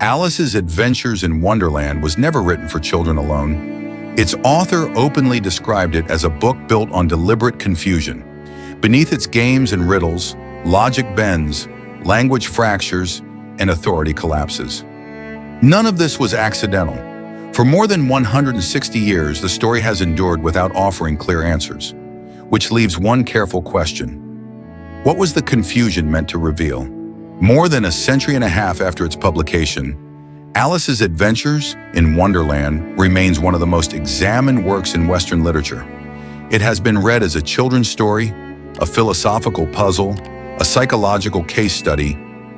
Alice's Adventures in Wonderland was never written for children alone. Its author openly described it as a book built on deliberate confusion. Beneath its games and riddles, logic bends, language fractures, and authority collapses. None of this was accidental. For more than 160 years, the story has endured without offering clear answers, which leaves one careful question. What was the confusion meant to reveal? More than a century and a half after its publication, Alice's Adventures in Wonderland remains one of the most examined works in Western literature. It has been read as a children's story, a philosophical puzzle, a psychological case study,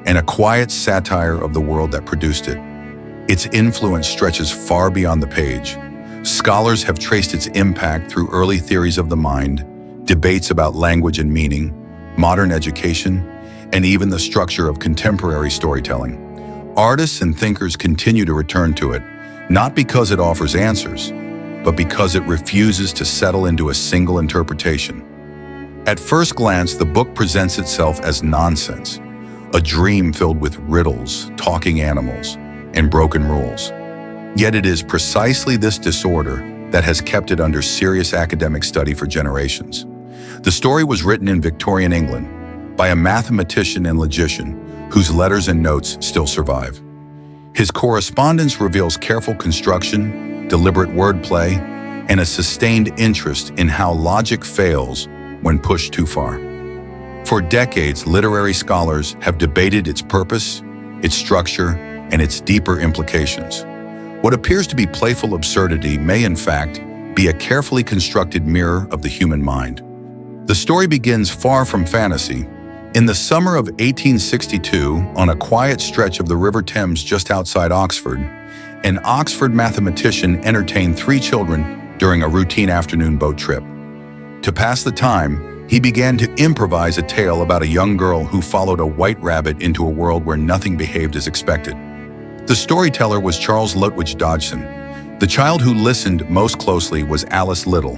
and a quiet satire of the world that produced it. Its influence stretches far beyond the page. Scholars have traced its impact through early theories of the mind, debates about language and meaning, modern education, and even the structure of contemporary storytelling. Artists and thinkers continue to return to it, not because it offers answers, but because it refuses to settle into a single interpretation. At first glance, the book presents itself as nonsense, a dream filled with riddles, talking animals, and broken rules. Yet it is precisely this disorder that has kept it under serious academic study for generations. The story was written in Victorian England by a mathematician and logician whose letters and notes still survive. His correspondence reveals careful construction, deliberate wordplay, and a sustained interest in how logic fails when pushed too far. For decades, literary scholars have debated its purpose, its structure, and its deeper implications. What appears to be playful absurdity may, in fact, be a carefully constructed mirror of the human mind. The story begins far from fantasy. In the summer of 1862, on a quiet stretch of the River Thames just outside Oxford, an Oxford mathematician entertained 3 children during a routine afternoon boat trip. To pass the time, he began to improvise a tale about a young girl who followed a white rabbit into a world where nothing behaved as expected. The storyteller was Charles Lutwidge Dodgson. The child who listened most closely was Alice Little,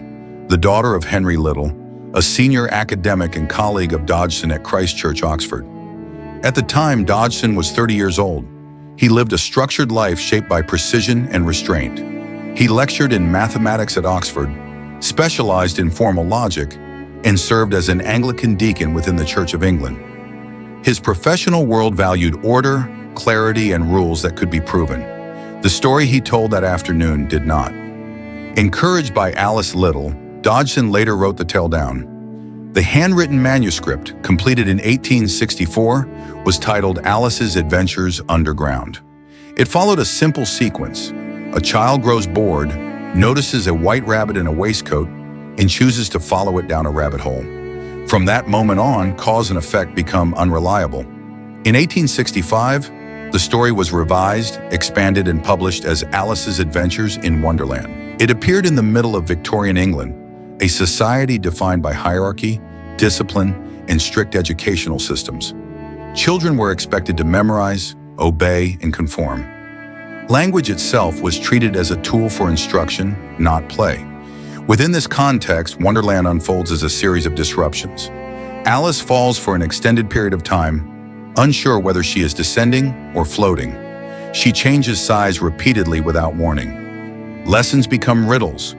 the daughter of Henry Little, a senior academic and colleague of Dodgson at Christ Church, Oxford. At the time, Dodgson was 30 years old. He lived a structured life shaped by precision and restraint. He lectured in mathematics at Oxford, specialized in formal logic, and served as an Anglican deacon within the Church of England. His professional world valued order, clarity, and rules that could be proven. The story he told that afternoon did not. Encouraged by Alice Little, Dodgson later wrote the tale down. The handwritten manuscript, completed in 1864, was titled Alice's Adventures Underground. It followed a simple sequence. A child grows bored, notices a white rabbit in a waistcoat, and chooses to follow it down a rabbit hole. From that moment on, cause and effect become unreliable. In 1865, the story was revised, expanded, and published as Alice's Adventures in Wonderland. It appeared in the middle of Victorian England, a society defined by hierarchy, discipline, and strict educational systems. Children were expected to memorize, obey, and conform. Language itself was treated as a tool for instruction, not play. Within this context, Wonderland unfolds as a series of disruptions. Alice falls for an extended period of time, unsure whether she is descending or floating. She changes size repeatedly without warning. Lessons become riddles.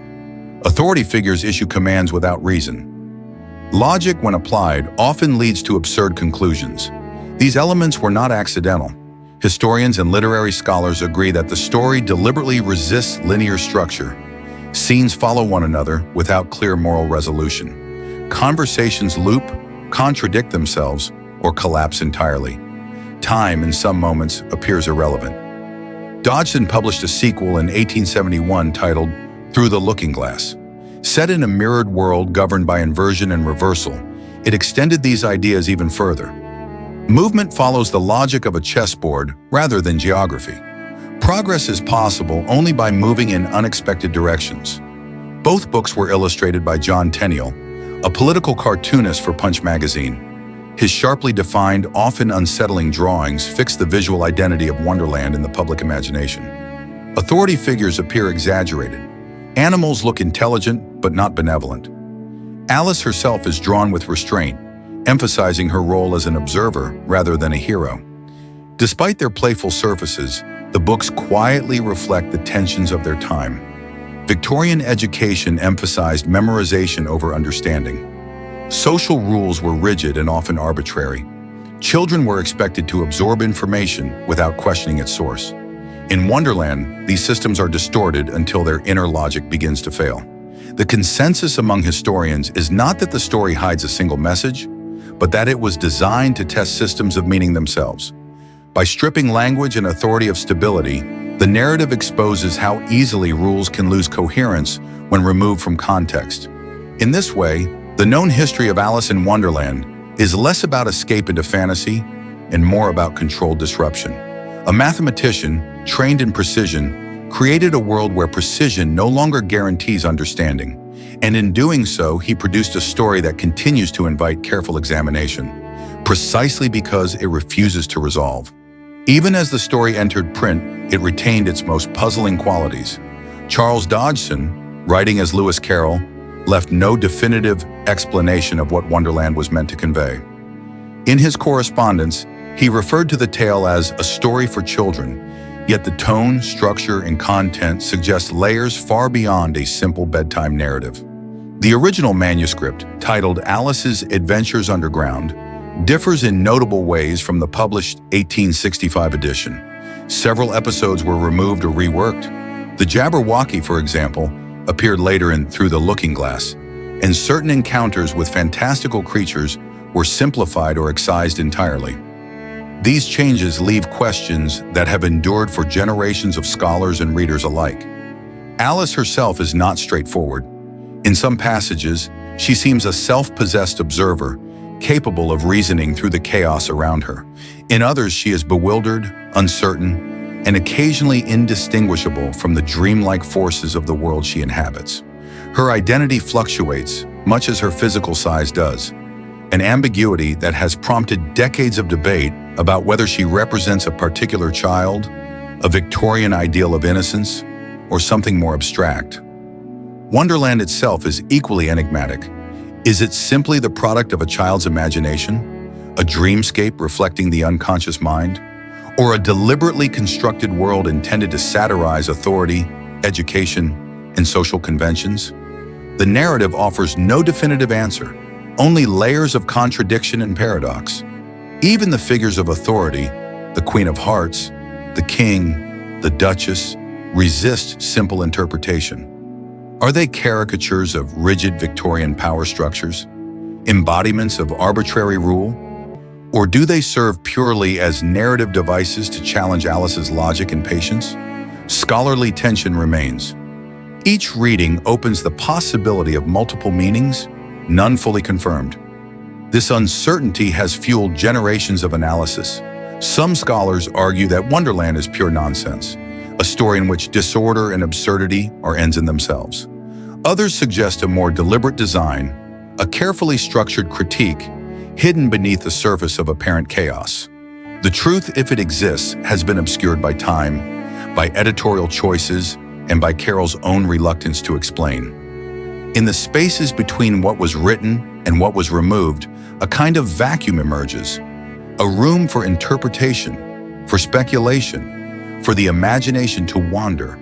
Authority figures issue commands without reason. Logic, when applied, often leads to absurd conclusions. These elements were not accidental. Historians and literary scholars agree that the story deliberately resists linear structure. Scenes follow one another without clear moral resolution. Conversations loop, contradict themselves, or collapse entirely. Time, in some moments, appears irrelevant. Dodgson published a sequel in 1871 titled Through the Looking Glass. Set in a mirrored world governed by inversion and reversal, it extended these ideas even further. Movement follows the logic of a chessboard rather than geography. Progress is possible only by moving in unexpected directions. Both books were illustrated by John Tenniel, a political cartoonist for Punch magazine. His sharply defined, often unsettling drawings fix the visual identity of Wonderland in the public imagination. Authority figures appear exaggerated. Animals look intelligent, but not benevolent. Alice herself is drawn with restraint, emphasizing her role as an observer rather than a hero. Despite their playful surfaces, The books quietly reflect the tensions of their time. Victorian education emphasized memorization over understanding. Social rules were rigid and often arbitrary. Children were expected to absorb information without questioning its source. In Wonderland, these systems are distorted until their inner logic begins to fail. The consensus among historians is not that the story hides a single message, but that it was designed to test systems of meaning themselves. By stripping language and authority of stability, the narrative exposes how easily rules can lose coherence when removed from context. In this way, the known history of Alice in Wonderland is less about escape into fantasy and more about controlled disruption. A mathematician, trained in precision, created a world where precision no longer guarantees understanding. And in doing so, he produced a story that continues to invite careful examination, precisely because it refuses to resolve. Even as the story entered print, it retained its most puzzling qualities. Charles Dodgson, writing as Lewis Carroll, left no definitive explanation of what Wonderland was meant to convey. In his correspondence, he referred to the tale as a story for children, yet the tone, structure, and content suggest layers far beyond a simple bedtime narrative. The original manuscript, titled Alice's Adventures Underground, differs in notable ways from the published 1865 edition. Several episodes were removed or reworked. The Jabberwocky, for example, appeared later in Through the Looking Glass, and certain encounters with fantastical creatures were simplified or excised entirely. These changes leave questions that have endured for generations of scholars and readers alike. Alice herself is not straightforward. In some passages, she seems a self-possessed observer, capable of reasoning through the chaos around her. In others, she is bewildered, uncertain, and occasionally indistinguishable from the dreamlike forces of the world she inhabits. Her identity fluctuates, much as her physical size does, an ambiguity that has prompted decades of debate about whether she represents a particular child, a Victorian ideal of innocence, or something more abstract. Wonderland itself is equally enigmatic. Is it simply the product of a child's imagination, a dreamscape reflecting the unconscious mind, or a deliberately constructed world intended to satirize authority, education, and social conventions? The narrative offers no definitive answer, only layers of contradiction and paradox. Even the figures of authority, the Queen of Hearts, the King, the Duchess, resist simple interpretation. Are they caricatures of rigid Victorian power structures, embodiments of arbitrary rule? Or do they serve purely as narrative devices to challenge Alice's logic and patience? Scholarly tension remains. Each reading opens the possibility of multiple meanings, none fully confirmed. This uncertainty has fueled generations of analysis. Some scholars argue that Wonderland is pure nonsense, a story in which disorder and absurdity are ends in themselves. Others suggest a more deliberate design, a carefully structured critique hidden beneath the surface of apparent chaos. The truth, if it exists, has been obscured by time, by editorial choices, and by Carroll's own reluctance to explain. In the spaces between what was written and what was removed, a kind of vacuum emerges, a room for interpretation, for speculation, for the imagination to wander.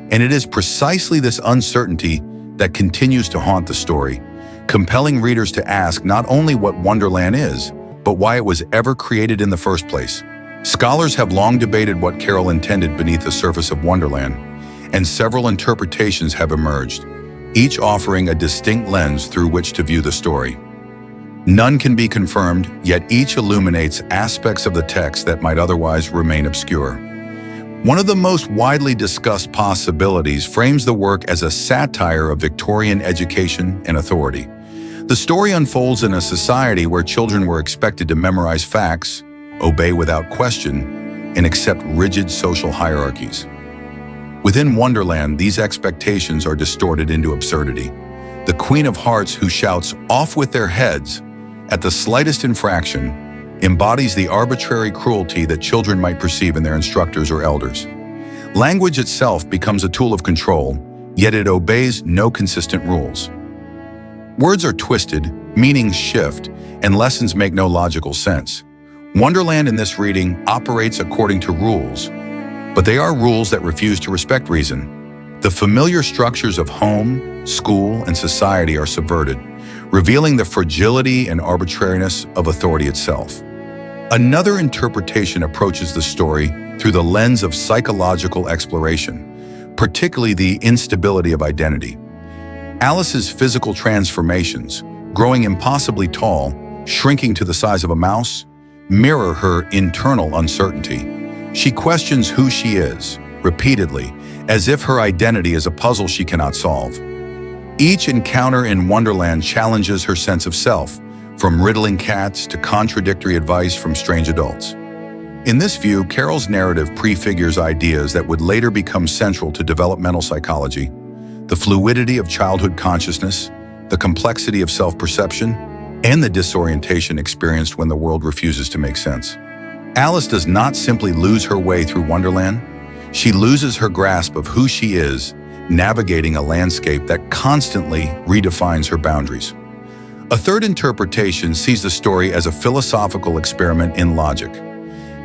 And it is precisely this uncertainty that continues to haunt the story, compelling readers to ask not only what Wonderland is, but why it was ever created in the first place. Scholars have long debated what Carroll intended beneath the surface of Wonderland, and several interpretations have emerged, each offering a distinct lens through which to view the story. None can be confirmed, yet each illuminates aspects of the text that might otherwise remain obscure. One of the most widely discussed possibilities frames the work as a satire of Victorian education and authority. The story unfolds in a society where children were expected to memorize facts, obey without question, and accept rigid social hierarchies. Within Wonderland, these expectations are distorted into absurdity. The Queen of Hearts, who shouts "off with their heads" at the slightest infraction, embodies the arbitrary cruelty that children might perceive in their instructors or elders. Language itself becomes a tool of control, yet it obeys no consistent rules. Words are twisted, meanings shift, and lessons make no logical sense. Wonderland in this reading operates according to rules, but they are rules that refuse to respect reason. The familiar structures of home, school, and society are subverted, revealing the fragility and arbitrariness of authority itself. Another interpretation approaches the story through the lens of psychological exploration, particularly the instability of identity. Alice's physical transformations, growing impossibly tall, shrinking to the size of a mouse, mirror her internal uncertainty. She questions who she is, repeatedly, as if her identity is a puzzle she cannot solve. Each encounter in Wonderland challenges her sense of self, from riddling cats to contradictory advice from strange adults. In this view, Carol's narrative prefigures ideas that would later become central to developmental psychology: the fluidity of childhood consciousness, the complexity of self-perception, and the disorientation experienced when the world refuses to make sense. Alice does not simply lose her way through Wonderland. She loses her grasp of who she is, navigating a landscape that constantly redefines her boundaries. A third interpretation sees the story as a philosophical experiment in logic.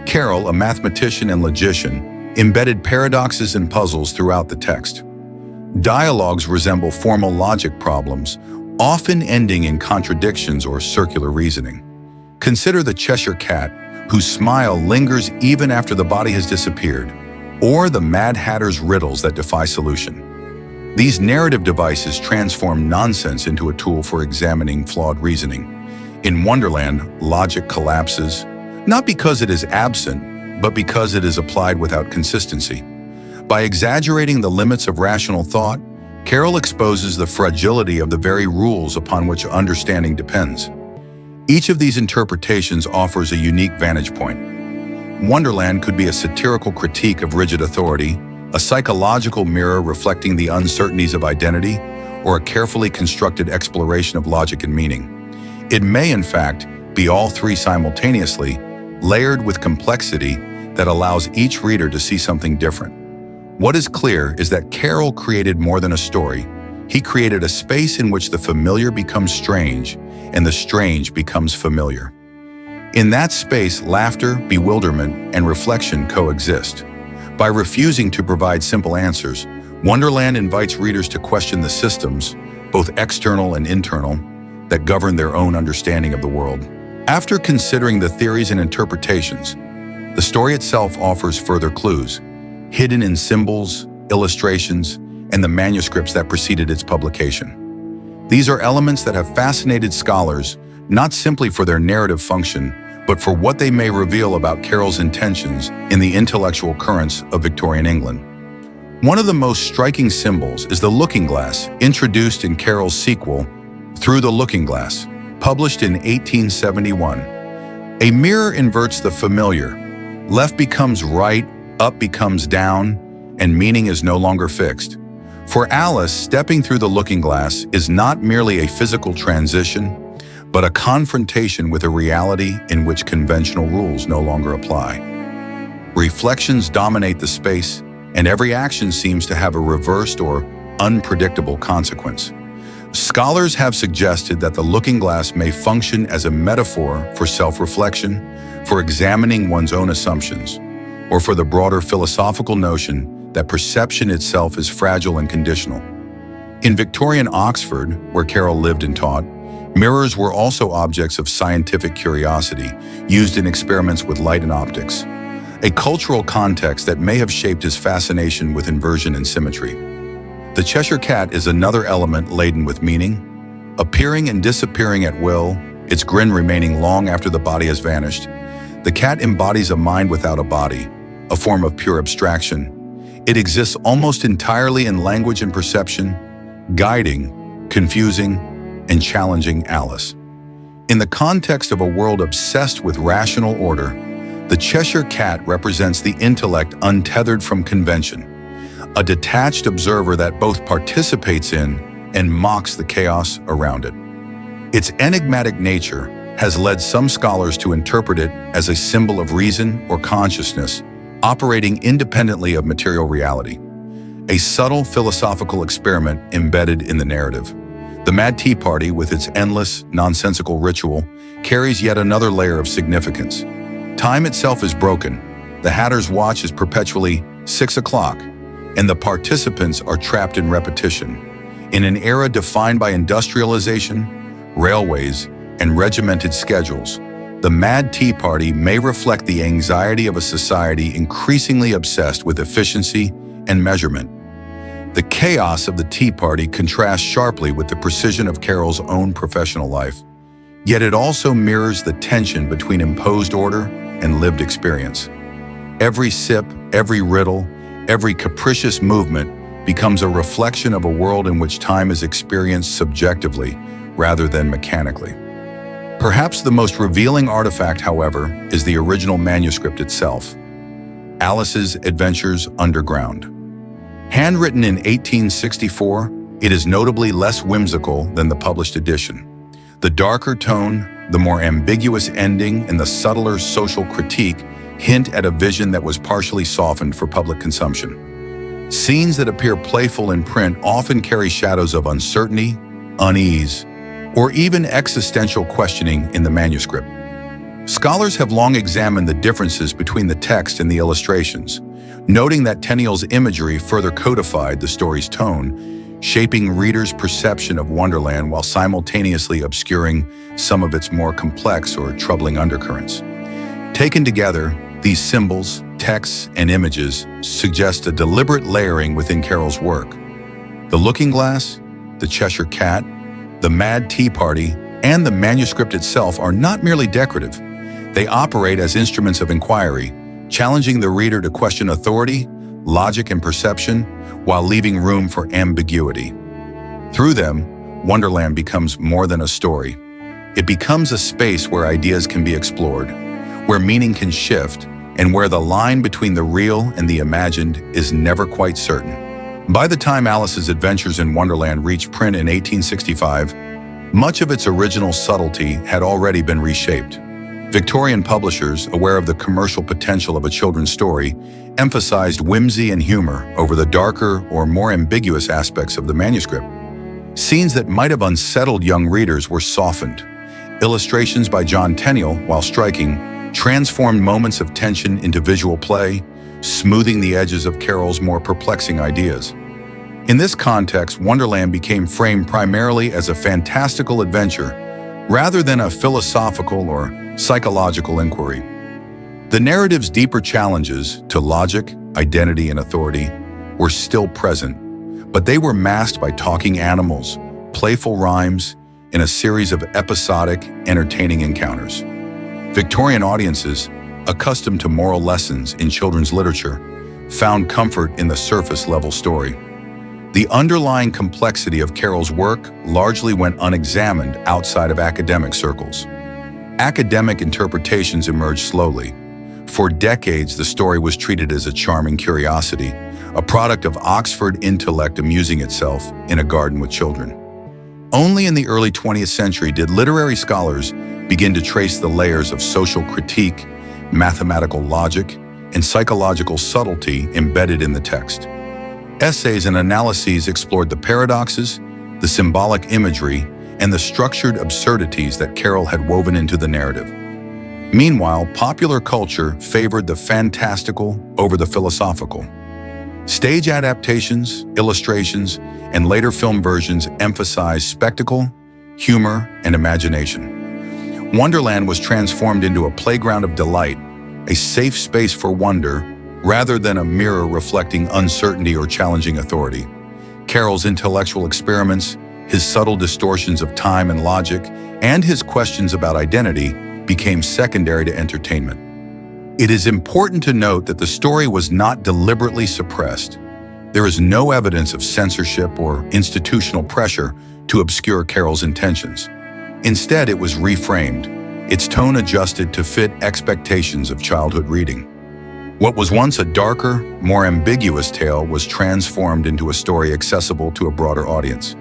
Carol, a mathematician and logician, embedded paradoxes and puzzles throughout the text. Dialogues resemble formal logic problems, often ending in contradictions or circular reasoning. Consider the Cheshire Cat, whose smile lingers even after the body has disappeared, or the Mad Hatter's riddles that defy solution. These narrative devices transform nonsense into a tool for examining flawed reasoning. In Wonderland, logic collapses, not because it is absent, but because it is applied without consistency. By exaggerating the limits of rational thought, Carol exposes the fragility of the very rules upon which understanding depends. Each of these interpretations offers a unique vantage point. Wonderland could be a satirical critique of rigid authority, a psychological mirror reflecting the uncertainties of identity, or a carefully constructed exploration of logic and meaning. It may, in fact, be all three simultaneously, layered with complexity that allows each reader to see something different. What is clear is that Carol created more than a story. He created a space in which the familiar becomes strange and the strange becomes familiar. In that space, laughter, bewilderment, and reflection coexist. By refusing to provide simple answers, Wonderland invites readers to question the systems, both external and internal, that govern their own understanding of the world. After considering the theories and interpretations, the story itself offers further clues, hidden in symbols, illustrations, and the manuscripts that preceded its publication. These are elements that have fascinated scholars, not simply for their narrative function, but for what they may reveal about Carol's intentions in the intellectual currents of Victorian England. One of the most striking symbols is the looking glass, introduced in Carol's sequel, Through the Looking Glass, published in 1871. A mirror inverts the familiar. Left becomes right, up becomes down, and meaning is no longer fixed. For Alice, stepping through the looking glass is not merely a physical transition, but a confrontation with a reality in which conventional rules no longer apply. Reflections dominate the space, and every action seems to have a reversed or unpredictable consequence. Scholars have suggested that the looking glass may function as a metaphor for self-reflection, for examining one's own assumptions, or for the broader philosophical notion that perception itself is fragile and conditional. In Victorian Oxford, where Carol lived and taught, mirrors were also objects of scientific curiosity, used in experiments with light and optics, a cultural context that may have shaped his fascination with inversion and symmetry. The Cheshire Cat is another element laden with meaning. Appearing and disappearing at will, its grin remaining long after the body has vanished, the cat embodies a mind without a body, a form of pure abstraction. It exists almost entirely in language and perception, guiding, confusing, and challenging Alice. In the context of a world obsessed with rational order, the Cheshire Cat represents the intellect untethered from convention, a detached observer that both participates in and mocks the chaos around it. Its enigmatic nature has led some scholars to interpret it as a symbol of reason or consciousness, operating independently of material reality, a subtle philosophical experiment embedded in the narrative. The Mad Tea Party, with its endless, nonsensical ritual, carries yet another layer of significance. Time itself is broken. The Hatter's watch is perpetually 6 o'clock, and the participants are trapped in repetition. In an era defined by industrialization, railways, and regimented schedules, the Mad Tea Party may reflect the anxiety of a society increasingly obsessed with efficiency and measurement. The chaos of the Tea Party contrasts sharply with the precision of Carol's own professional life, yet it also mirrors the tension between imposed order and lived experience. Every sip, every riddle, every capricious movement becomes a reflection of a world in which time is experienced subjectively rather than mechanically. Perhaps the most revealing artifact, however, is the original manuscript itself, Alice's Adventures Underground. Handwritten in 1864, it is notably less whimsical than the published edition. The darker tone, the more ambiguous ending, and the subtler social critique hint at a vision that was partially softened for public consumption. Scenes that appear playful in print often carry shadows of uncertainty, unease, or even existential questioning in the manuscript. Scholars have long examined the differences between the text and the illustrations, noting that Tenniel's imagery further codified the story's tone, shaping readers' perception of Wonderland while simultaneously obscuring some of its more complex or troubling undercurrents. Taken together, these symbols, texts, and images suggest a deliberate layering within Carol's work. The Looking Glass, the Cheshire Cat, the Mad Tea Party, and the manuscript itself are not merely decorative. They operate as instruments of inquiry, challenging the reader to question authority, logic, and perception, while leaving room for ambiguity. Through them, Wonderland becomes more than a story. It becomes a space where ideas can be explored, where meaning can shift, and where the line between the real and the imagined is never quite certain. By the time Alice's Adventures in Wonderland reached print in 1865, much of its original subtlety had already been reshaped. Victorian publishers, aware of the commercial potential of a children's story, emphasized whimsy and humor over the darker or more ambiguous aspects of the manuscript. Scenes that might have unsettled young readers were softened. Illustrations by John Tenniel, while striking, transformed moments of tension into visual play, smoothing the edges of Carol's more perplexing ideas. In this context, Wonderland became framed primarily as a fantastical adventure rather than a philosophical or psychological inquiry. The narrative's deeper challenges to logic, identity, and authority were still present, but they were masked by talking animals, playful rhymes, and a series of episodic, entertaining encounters. Victorian audiences, accustomed to moral lessons in children's literature, found comfort in the surface-level story. The underlying complexity of Carol's work largely went unexamined outside of academic circles. Academic interpretations emerged slowly. For decades, the story was treated as a charming curiosity, a product of Oxford intellect amusing itself in a garden with children. Only in the early 20th century did literary scholars begin to trace the layers of social critique, mathematical logic, and psychological subtlety embedded in the text. Essays and analyses explored the paradoxes, the symbolic imagery, and the structured absurdities that Carol had woven into the narrative. Meanwhile, popular culture favored the fantastical over the philosophical. Stage adaptations, illustrations, and later film versions emphasized spectacle, humor, and imagination. Wonderland was transformed into a playground of delight, a safe space for wonder, rather than a mirror reflecting uncertainty or challenging authority. Carol's intellectual experiments, his subtle distortions of time and logic, and his questions about identity became secondary to entertainment. It is important to note that the story was not deliberately suppressed. There is no evidence of censorship or institutional pressure to obscure Carol's intentions. Instead, it was reframed, its tone adjusted to fit expectations of childhood reading. What was once a darker, more ambiguous tale was transformed into a story accessible to a broader audience.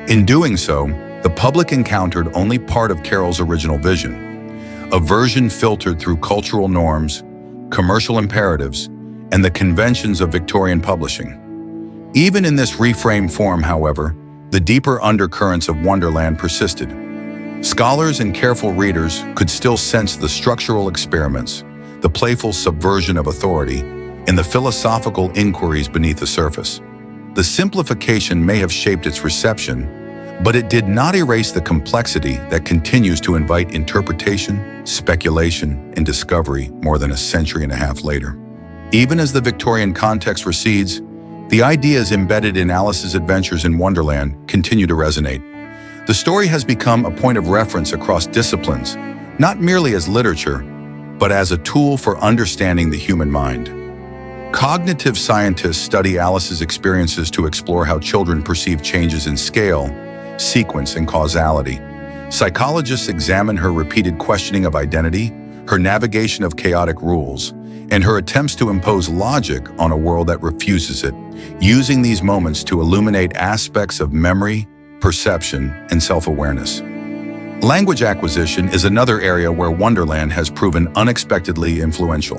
In doing so, the public encountered only part of Carol's original vision, a version filtered through cultural norms, commercial imperatives, and the conventions of Victorian publishing. Even in this reframed form, however, the deeper undercurrents of Wonderland persisted. Scholars and careful readers could still sense the structural experiments, the playful subversion of authority, and the philosophical inquiries beneath the surface. The simplification may have shaped its reception, but it did not erase the complexity that continues to invite interpretation, speculation, and discovery more than a century and a half later. Even as the Victorian context recedes, the ideas embedded in Alice's adventures in Wonderland continue to resonate. The story has become a point of reference across disciplines, not merely as literature, but as a tool for understanding the human mind. Cognitive scientists study Alice's experiences to explore how children perceive changes in scale, sequence, and causality. Psychologists examine her repeated questioning of identity, her navigation of chaotic rules, and her attempts to impose logic on a world that refuses it, using these moments to illuminate aspects of memory, perception, and self-awareness. Language acquisition is another area where Wonderland has proven unexpectedly influential.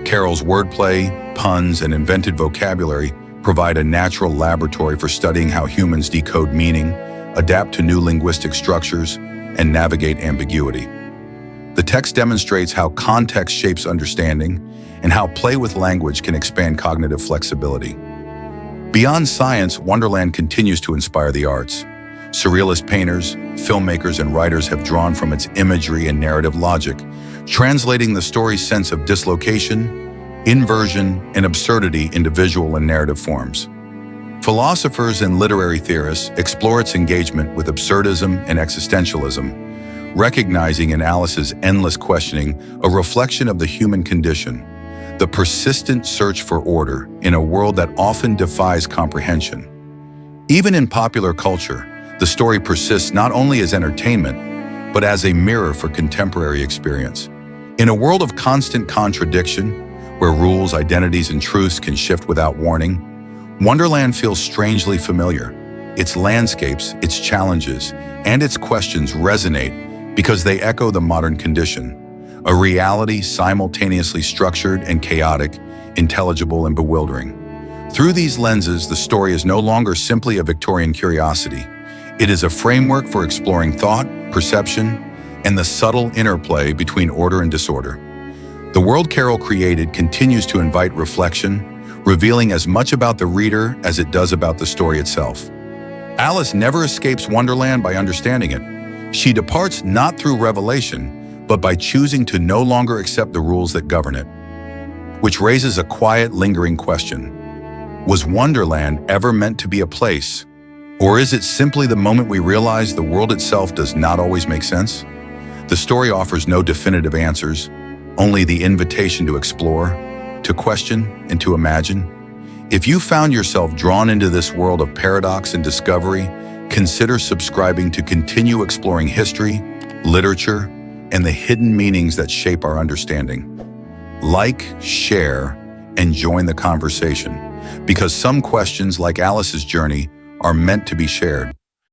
Carol's wordplay, puns, and invented vocabulary provide a natural laboratory for studying how humans decode meaning, adapt to new linguistic structures, and navigate ambiguity. The text demonstrates how context shapes understanding and how play with language can expand cognitive flexibility. Beyond science, Wonderland continues to inspire the arts. Surrealist painters, filmmakers, and writers have drawn from its imagery and narrative logic, translating the story's sense of dislocation, inversion, and absurdity into visual and narrative forms. Philosophers and literary theorists explore its engagement with absurdism and existentialism, recognizing in Alice's endless questioning a reflection of the human condition, the persistent search for order in a world that often defies comprehension. Even in popular culture, the story persists not only as entertainment, but as a mirror for contemporary experience. In a world of constant contradiction, where rules, identities, and truths can shift without warning, Wonderland feels strangely familiar. Its landscapes, its challenges, and its questions resonate because they echo the modern condition, a reality simultaneously structured and chaotic, intelligible and bewildering. Through these lenses, the story is no longer simply a Victorian curiosity. It is a framework for exploring thought, perception, and the subtle interplay between order and disorder. The world Carol created continues to invite reflection, revealing as much about the reader as it does about the story itself. Alice never escapes Wonderland by understanding it. She departs not through revelation, but by choosing to no longer accept the rules that govern it. Which raises a quiet, lingering question. Was Wonderland ever meant to be a place? Or is it simply the moment we realize the world itself does not always make sense? The story offers no definitive answers, only the invitation to explore, to question, and to imagine. If you found yourself drawn into this world of paradox and discovery, consider subscribing to continue exploring history, literature, and the hidden meanings that shape our understanding. Like, share, and join the conversation, because some questions, like Alice's journey, are meant to be shared.